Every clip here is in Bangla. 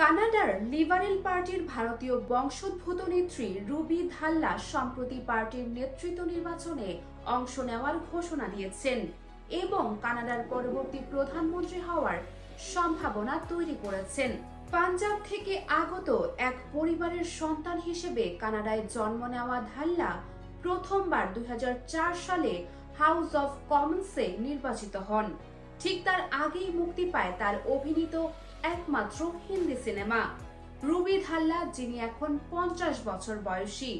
কানাডার লিবারেল পার্টির ভারতীয় বংশোদ্ভূত নেত্রী রুবি ধাল্লা সম্প্রতি পার্টির নেতৃত্ব নির্বাচনে অংশ নেওয়ার ঘোষণা দিয়েছেন এবং কানাডার পরবর্তী প্রধানমন্ত্রী হওয়ার সম্ভাবনা তৈরি করেছেন। পাঞ্জাব থেকে আগত এক পরিবারের সন্তান হিসেবে কানাডায় জন্ম নেওয়া ধাল্লা প্রথমবার 2004 সালে হাউস অফ কমন্সে নির্বাচিত হন। ঠিক তার আগেই মুক্তি পায় তার অভিনীত একমাত্র হিন্দি সিনেমা রুবি ধাল্লা, যিনি এখন 50 বছর বয়সী।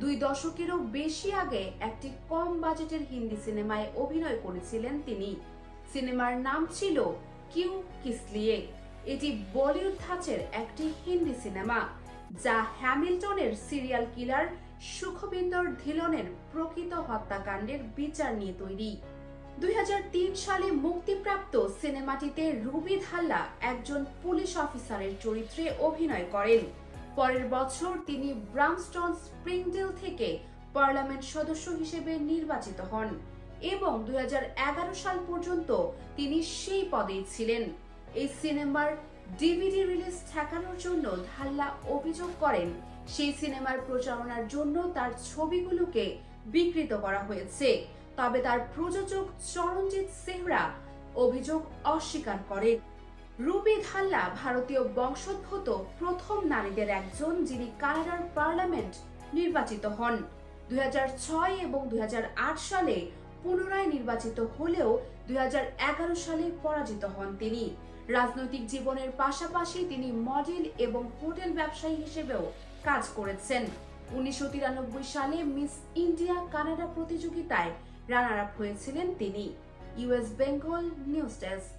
2 দশকেরও বেশি আগে একটি কম বাজেটের হিন্দি সিনেমায় অভিনয় করেছিলেন তিনি। সিনেমার নাম ছিল কিউ কিস লিয়ে। এটি বলিউড ধাঁচের একটি হিন্দি সিনেমা যা হ্যামিল্টনের সিরিয়াল কিলার সুখবিন্দর ধিলনের প্রকৃত হত্যাকাণ্ডের বিচার নিয়ে তৈরি। 2003 সালে মুক্তিপ্রাপ্ত সিনেমাটিতে রুবি ধাল্লা একজন পুলিশ অফিসারের চরিত্রে অভিনয় করেন। পরের বছর তিনি ব্রামস্টন স্প্রিংডেল থেকে পার্লামেন্ট সদস্য হিসেবে নির্বাচিত হন এবং 2011 সাল পর্যন্ত তিনি সেই পদেই ছিলেন। এই সিনেমার ডিভিডি রিলিজ ঠেকানোর জন্য ধাল্লা অভিযোগ করেন সেই সিনেমার প্রচারণার জন্য তার ছবিগুলোকে বিকৃত করা হয়েছে, তবে তার প্রযোজক চরণজিৎ সেহরা অভিযোগ অস্বীকার করেন। রুবি ধাল্লা ভারতীয় বংশোদ্ভূত প্রথম নারীদের একজন যিনি কানাডার পার্লামেন্ট নির্বাচিত হন। 2006 এবং 2008 সালে পুনরায় নির্বাচিত হলেও 2011 সালে পরাজিত হন তিনি। রাজনৈতিক জীবনের পাশাপাশি তিনি মডেল এবং হোটেল ব্যবসায়ী হিসেবেও কাজ করেছেন। 1993 সালে মিস ইন্ডিয়া কানাডা প্রতিযোগিতায় রানার আপ হয়েছিলেন তিনি। US Bengal news desk.